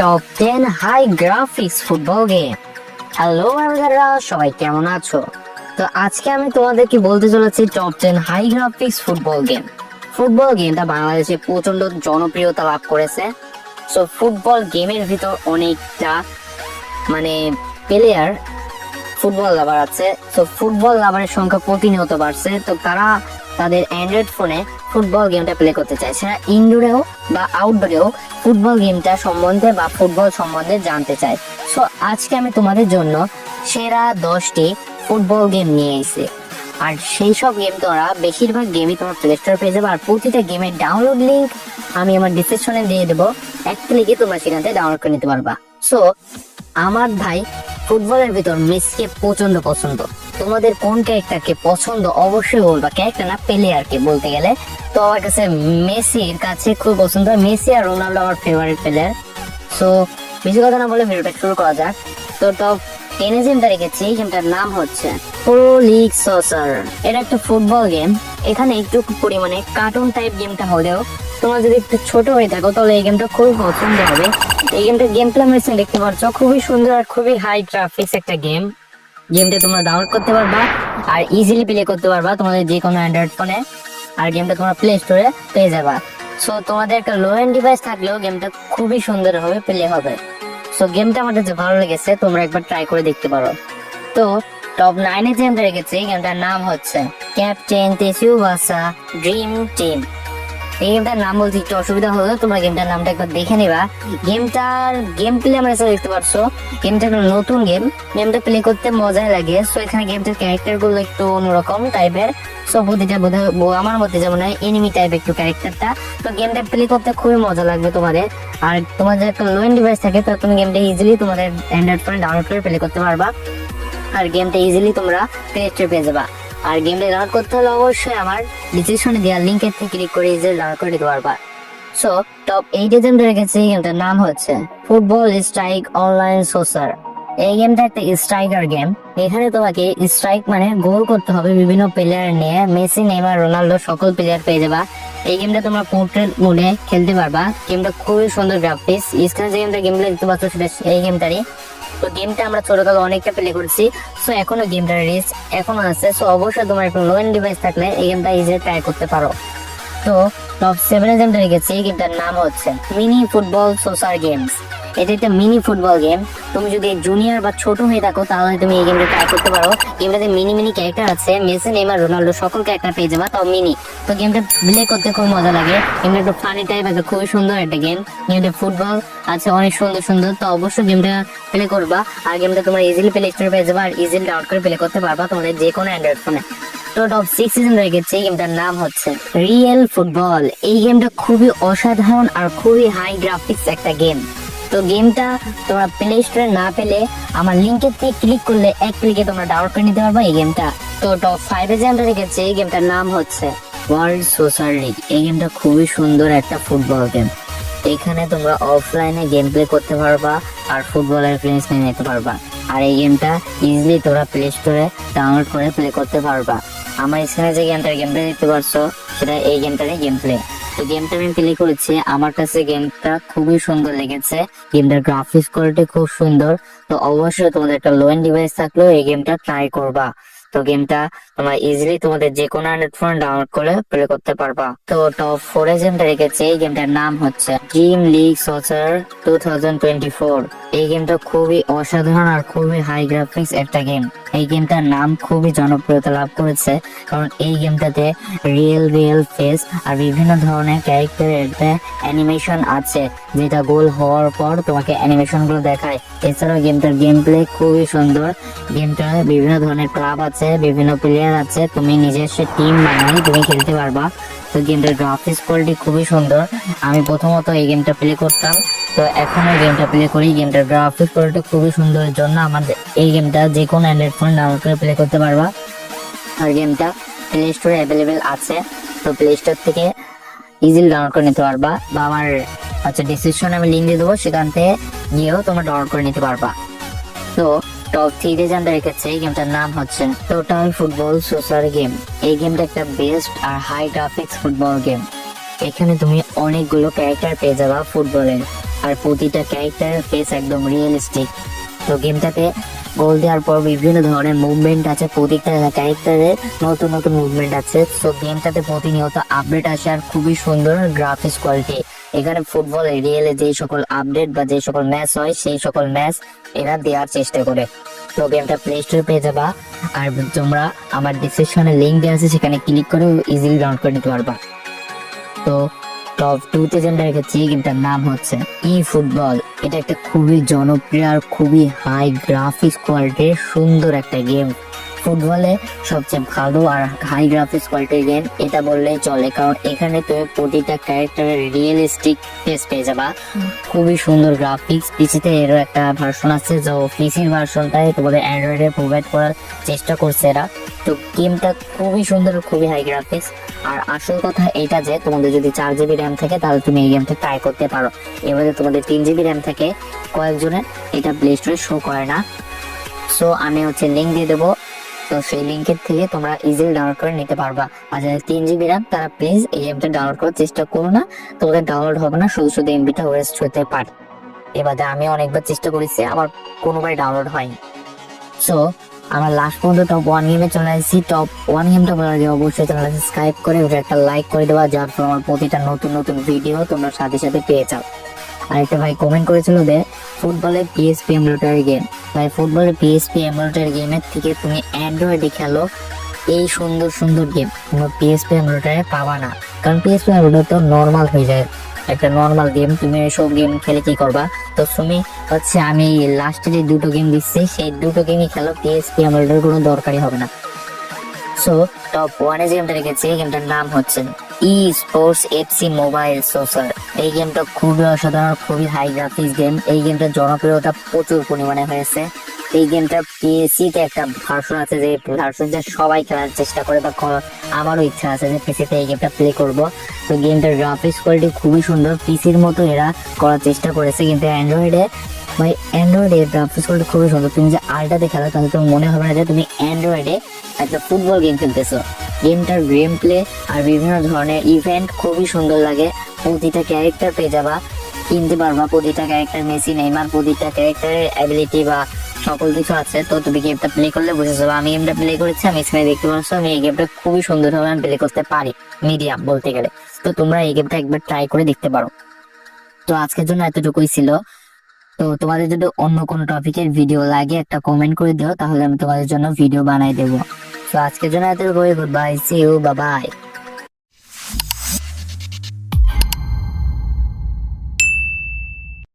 Top 10 high graphics football game. Hello বন্ধুরা, সবাই কেমন আছো? তো আজকে আমি তোমাদেরকে বলতে চলেছি top 10 high graphics football game. Football গেমটা বাংলাদেশে প্রচন্ড জনপ্রিয়তা লাভ করেছে। সো ফুটবল গেমের ভিতর অনেকটা প্লেয়ার ফুটবল লাভার আছে। তো ফুটবল লাভারের সংখ্যা প্রতিনিয়ত বাড়ছে। তো তারা তাদের অ্যান্ড্রয়েড ফোনে ফুটবল গেমটা প্লে করতে চায়, সেটা ইনডোরেও বা আউটডোরেও ফুটবল গেমটা সম্বন্ধে বা ফুটবল সম্বন্ধে জানতে চায়। সো আজকে আমি তোমাদের জন্য সেরা 10টি ফুটবল গেম নিয়ে এসেছি। আর সেই সব গেম তোমরা বেশিরভাগ গেমই তোমার প্লে স্টোর পেয়ে যাবে। আর প্রতিটা গেমের ডাউনলোড লিঙ্ক আমি আমার ডিসক্রিপশনে দিয়ে দেবো, এক ক্লিকে তোমরা সেখান থেকে ডাউনলোড করে নিতে পারবা। সো আমার ভাই ফুটবলের ভিতর মেসিকে প্রচন্ড পছন্দ। তোমাদের কোন ক্যারেক্টারকে পছন্দ অবশ্যই বলবা, ক্যারেক্টার না প্লেয়ারকে বলতে গেলে। তো আমার কাছে মেসির কাছে খুব পছন্দ। মেসি আর রোনাল্ডো আমার ফেভারিট প্লেয়ার। সো বেশি কথা না বলে ভিডিওটা শুরু করা যাক। তো টপ 10 গেমটা রেখেছি, গেমটার নাম হচ্ছে প্রো লিগ সসার। এটা একটা ফুটবল গেম। এখানে একটু পরিমাণে কার্টুন টাইপ গেমটা হলেও তোমরা যদি একটু ছোট হয়ে থাকো তাহলে এই গেমটা খুবই পছন্দ হবে। এই গেমটা গেম প্লে মেশিন দেখতে পাচ্ছ, খুবই সুন্দর আর খুবই হাই গ্রাফিক্স একটা গেম। গেমটা তোমরা ডাউনলোড করতে পারবা আর ইজিলি প্লে করতে পারবা তোমাদের যে কোনো অ্যান্ড্রয়েড ফোনে। আর গেমটা তোমরা প্লে স্টোরে পেয়ে যাবা। সো তোমাদের একটা লো এন্ড ডিভাইস থাকলেও গেমটা খুবই সুন্দর হবে, প্লে হবে। সো গেমটা আমাদের যে ভালো লেগেছে, তোমরা একবার ট্রাই করে দেখতে পারো। তো টপ 9 এ গেমটা রেখেছি, গেমটার নাম হচ্ছে ক্যাপ্টেন তেসুবাসা ড্রিম টিম। এই গেমটার নাম বলতে একটু অসুবিধা হলো, তোমরা গেমটার নামটা একবার দেখে নিবা। গেমটার গেম প্লে আমরা দেখতে পারছো, গেমটা একটা নতুন গেম। গেমটা প্লে করতে মজাই লাগে। সো এখানে গেমটার ক্যারেক্টার গুলো একটু অন্যরকম টাইপের। সো প্রতিটা বোধহয় আমার মতে যেমন এনিমি টাইপ একটু ক্যারেক্টারটা। তো গেমটা প্লে করতে খুবই মজা লাগবে তোমাদের। আর তোমাদের একটা লো এন্ড ডিভাইস থাকে, তো তুমি গেমটা ইজিলি তোমাদের অ্যান্ড্রয়েড ফোনে ডাউনলোড করে প্লে করতে পারবা। আর গেমটা ইজিলি তোমরা প্লে স্টোরে পেয়ে যাবা। আর গেমটা ডাউনলোড করতে হলে অবশ্যই আমার ডিসক্রিপশনে দেওয়া লিঙ্কের থেকে ক্লিক করে ইজিলি ডাউনলোড করে দিতে পারবা। সো টপ 8 এ গেমটা রেখেছি, গেমটার নাম হচ্ছে ফুটবল স্ট্রাইক অনলাইন সোসার। এই গেমটা একটা স্ট্রাইকার গেম। এখানে তোমাকে স্ট্রাইক মানে গোল করতে হবে বিভিন্ন প্লেয়ার নিয়ে। মেসি, নেইমার, রোনাল্ডো সকল প্লেয়ার পেয়ে যাবা। এই গেমটা তোমরা পোর্ট্রেট মোডে খেলতে পারবা। গেমটা খুবই সুন্দর গ্রাফিক্স। স্ক্রিনে যে গেমটা গেমটা দেখতে পাচ্ছ সেটা এই গেমটারই। তো গেমটা আমরা ছোটকালে অনেকটা প্লে করেছি। সো এখনো গেমটার রিচ এখনো আছে। সো অবশ্যই তোমার একটা লো এন্ড ডিভাইস থাকলে এই গেমটা ইজিলি ট্রাই করতে পারো। তো টপ 7 এ গেমটা রেখেছি, এই গেমটার নাম হচ্ছে মিনি ফুটবল সোসার গেমস। এটা একটা মিনি ফুটবল গেম। তুমি যদি জুনিয়র বা ছোট হয়ে থাকো তাহলে তুমি এই গেমটা ট্রাই করতে পারো। গেমটাতে মিনি মিনি ক্যারেক্টার আছে, মেসি, নেইমার, রোনাল্ডো সকল ক্যারেক্টার পেয়ে যাবা, তাও মিনি। তো গেমটা প্লে করতে খুব মজা লাগে। গেমটা একটু ফানি টাইপ আছে, খুবই সুন্দর একটা গেম। গেমটা ফুটবল আছে অনেক সুন্দর সুন্দর। তো অবশ্যই গেমটা প্লে করবা। আর গেমটা তোমরা ইজিলি প্লে স্টোরে পেয়ে যাবা আর ইজিলি ডাউনলোড করে প্লে করতে পারবা তোমাদের যে কোনো অ্যান্ড্রয়েড ফোনে। তো টপ 6 রেখেছে, গেমটার নাম হচ্ছে রিয়েল ফুটবল। এই গেমটা খুবই অসাধারণ আর খুবই হাই গ্রাফিক্স একটা গেম। তো গেমটা তোমরা প্লে স্টোরে না পেলে আমার লিঙ্কের থেকে ক্লিক করলে এক ক্লিকে তোমরা ডাউনলোড করে নিতে পারবা এই গেমটা। তো টপ 5 এ গেমটা রেখেছে, এই গেমটার নাম হচ্ছে ওয়ার্ল্ড সোসার লিগ। এই গেমটা খুবই সুন্দর একটা ফুটবল গেম। এখানে তোমরা অফলাইনে গেম প্লে করতে পারবা আর ফুটবলের ফ্রেন্ডস নিয়ে নিতে পারবা। আর এই গেমটা ইজিলি তোমরা প্লে স্টোরে ডাউনলোড করে প্লে করতে পারবা। আমার স্ক্রিনে যে গেমটা দেখতে পাচ্ছ সেটা এই গেমটারই গেম প্লে। তো গেমটা আমি প্লে করেছি, আমার কাছে গেমটা খুবই সুন্দর লেগেছে। গেমটার গ্রাফিক্স কোয়ালিটি খুব সুন্দর। তো অবশ্যই তোমাদের একটা লো এন্ড ডিভাইস থাকলেও এই গেমটা ট্রাই করবা। তো গেমটা তোমরা ইজিলি তোমাদের যে কোনো অ্যান্ড্রয়েড ফোন ডাউনলোড করে প্লে করতে পারবা। তো টপ 4 এ গেমটা রেখেছে, এই গেমটার নাম হচ্ছে ড্রিম লিগ সসার 2024। এই গেমটা খুবই অসাধারণ আর খুবই হাই গ্রাফিক্স একটা গেম। এই গেমটার নাম খুবই জনপ্রিয়তা লাভ করেছে কারণ এই গেমটাতে রিয়েল ফেস আর বিভিন্ন ধরনের ক্যারেক্টারের অ্যানিমেশন আছে, যেটা গোল হওয়ার পর তোমাকে অ্যানিমেশন গুলো দেখায়। এছাড়াও গেমটার গেম প্লে খুবই সুন্দর। গেমটা বিভিন্ন ধরনের ক্লাব আছে, বিভিন্ন প্লেয়ার আছে, তুমি নিজস্ব টিম বানিয়ে তুমি খেলতে পারবা। তো গেমটার গ্রাফিক্স কোয়ালিটি খুবই সুন্দর। আমি প্রথমত এই গেমটা প্লে করতাম, তো এখনো গেমটা প্লে করি। গেমটার গ্রাফিক্স কোয়ালিটি খুবই সুন্দরের জন্য আমাদের এই গেমটা যে কোনো অ্যান্ড্রয়েড ফোন ডাউনলোড করে প্লে করতে পারবা। আর গেমটা প্লে স্টোরে অ্যাভেলেবেল আছে, তো প্লে স্টোর থেকে ইজিলি ডাউনলোড করে নিতে পারবা বা আমার ডিসক্রিপশনে আমি লিঙ্ক দিয়ে দেবো, সেখান থেকে গিয়েও তোমরা ডাউনলোড করে নিতে পারবা। তো টপ 3 এ জানতে রেখেছে, এই গেমটার নাম হচ্ছে টোটাল ফুটবল সোসার গেম। এই গেমটা একটা বেস্ট আর হাই গ্রাফিক্স ফুটবল গেম। এখানে তুমি অনেকগুলো ক্যারেক্টার পেয়ে যাবা ফুটবলের। আর প্রতিটা ক্যারেক্টারের ফেস একদম রিয়েলিস্টিক। তো গেমটাতে গোল দেওয়ার পর বিভিন্ন ধরনের মুভমেন্ট আছে, প্রত্যেকটা ক্যারেক্টারের নতুন নতুন মুভমেন্ট আছে। তো গেমটাতে প্রতিনিয়ত আপডেট আসে আর খুবই সুন্দর গ্রাফিক্স কোয়ালিটি। এখানে ফুটবলের রিয়েলে যে সকল আপডেট বা যে সকল ম্যাচ হয় সেই সকল ম্যাচ এরা দেওয়ার চেষ্টা করে। তো গেমটা প্লে স্টোরে পেয়ে যাবা, আর তোমরা আমার ডিসক্রিপশনে লিঙ্ক দেওয়া আছে, সেখানে ক্লিক করে ইজিলি ডাউনলোড করে নিতে পারবা। তো টপ 2 তে যেটা রেখেছি গেমটার নাম হচ্ছে ই ফুটবল। এটা একটা খুবই জনপ্রিয় আর খুবই হাই গ্রাফিক্স কোয়ালিটির সুন্দর একটা গেম। ফুটবলে সবচেয়ে ভালো আর হাই গ্রাফিক্স কোয়ালিটির গেম এটা বললেই চলে, কারণ এখানে তুমি প্রতিটা ক্যারেক্টারের রিয়েলিস্টিক ফেস পেয়ে যাবা। খুবই সুন্দর গ্রাফিক্স। পিসিতে এরও একটা ভার্সন আছে, যে পিসির ভার্সনটাই তোমাদের অ্যান্ড্রয়েডে প্রোভাইড করার চেষ্টা করছে এরা। তো গেমটা খুবই সুন্দর, খুবই হাই গ্রাফিক্স। আর আসল কথা এটা যে তোমাদের যদি 4 GB র্যাম থাকে তাহলে তুমি এই গেমটা ট্রাই করতে পারো। এবারে তোমাদের 3 GB র্যাম থাকে কয়েকজনের, এটা প্লে স্টোরে শো করে না। সো আমি লিঙ্ক দিয়ে দেবো, তো সেই লিঙ্কের থেকে তোমরা ইজিলি ডাউনলোড করে নিতে পারবা। আর যাদের 3 GB র্যাম তারা প্লিজ এই গেমটা ডাউনলোড করার চেষ্টা করো না, তোমাদের ডাউনলোড হবে না, শুধু শুধু এমবিটা ওয়েস্ট হতে পারে। এবারে আমি অনেকবার চেষ্টা করেছি, আমার কোনোবার ডাউনলোড হয়নি। সো আমরা লাস্ট পর্যন্ত টপ 1 গেমে চলে আসছি। টপ 1 গেমটা বলার আগে অবশ্যই চ্যানেলটা সাবস্ক্রাইব করে ওটা একটা লাইক করে দেওয়া, যার ফলে আমার প্রতিটা নতুন নতুন ভিডিও তোমরা সাথে সাথে পেয়ে যাও। আরেকটা ভাই কমেন্ট করেছিল যে ফুটবলের পিএসপি এমুলেটর গেম। ভাই ফুটবলের পিএসপি এমুলেটর গেমের থেকে তুমি অ্যান্ড্রয়েডে খেলো এই সুন্দর সুন্দর গেম তোমরা পিএসপি এমুলেটরে পাবা না, কারণ পিএসপি এমুলেটর তো নর্মাল হয়ে যায়, একটা নর্মাল গেম। তুমি এসব গেম খেলে কি করবা? তো তুমি আমি লাস্টে যে 2টো গেম দিচ্ছি সেই 2টো গেমই খেলো, পিএসপি এমুলেটর কোনো দরকারই হবে না। সো টপ 1 যে গেমটা রেখেছি এই গেমটার নাম হচ্ছে ই স্পোর্টস এফসি মোবাইল সোসার। এই গেমটা খুবই অসাধারণ, খুবই হাই গ্রাফিক্স গেম। এই গেমটার জনপ্রিয়তা প্রচুর পরিমাণে হয়েছে। এই গেমটা পিএসসি তে একটা ভার্সন আছে, যে ভার্সনটা সবাই খেলার চেষ্টা করে, বা আমারও ইচ্ছা আছে যে পিসিতে এই গেমটা প্লে করব। তো গেমটার গ্রাফিক্স কোয়ালিটি খুবই সুন্দর, পিসির মতো এরা করার চেষ্টা করেছে, কিন্তু অ্যান্ড্রয়েডে গ্রাফিক্স কোয়ালিটি খুবই সুন্দর। তুমি যে আলটাতে খেলো তাহলে তোমার মনে হবে না যে তুমি অ্যান্ড্রয়েডে একটা ফুটবল গেম খেলতেছো। গেমটার গেম প্লে আর বিভিন্ন ধরনের ইভেন্ট খুবই সুন্দর লাগে। প্রতিটা ক্যারেক্টার পেয়ে যাবা, কিনতে পারবা প্রতিটা ক্যারেক্টার, মেসি নেইমার প্রতিটা ক্যারেক্টারের অ্যাবিলিটি বা সকল কিছু আছে। তো তুমি গেমটা প্লে করলে বুঝে যাবে। আমি গেমটা প্লে করেছি, আমি স্ক্রিনে দেখতে পাচ্ছ আমি এই গেমটা খুবই সুন্দরভাবে আমি প্লে করতে পারি, মিডিয়াম বলতে গেলে। তো তোমরা এই গেমটা একবার ট্রাই করে দেখতে পারো। তো আজকের জন্য এতটুকুই ছিল। তো তোমাদের যদি অন্য কোনো টপিকের ভিডিও লাগে একটা কমেন্ট করে দিও, তাহলে আমি তোমাদের জন্য ভিডিও বানাই দেবো। তো আজকের জন্য এতটুকুই, good bye, see you, bye by.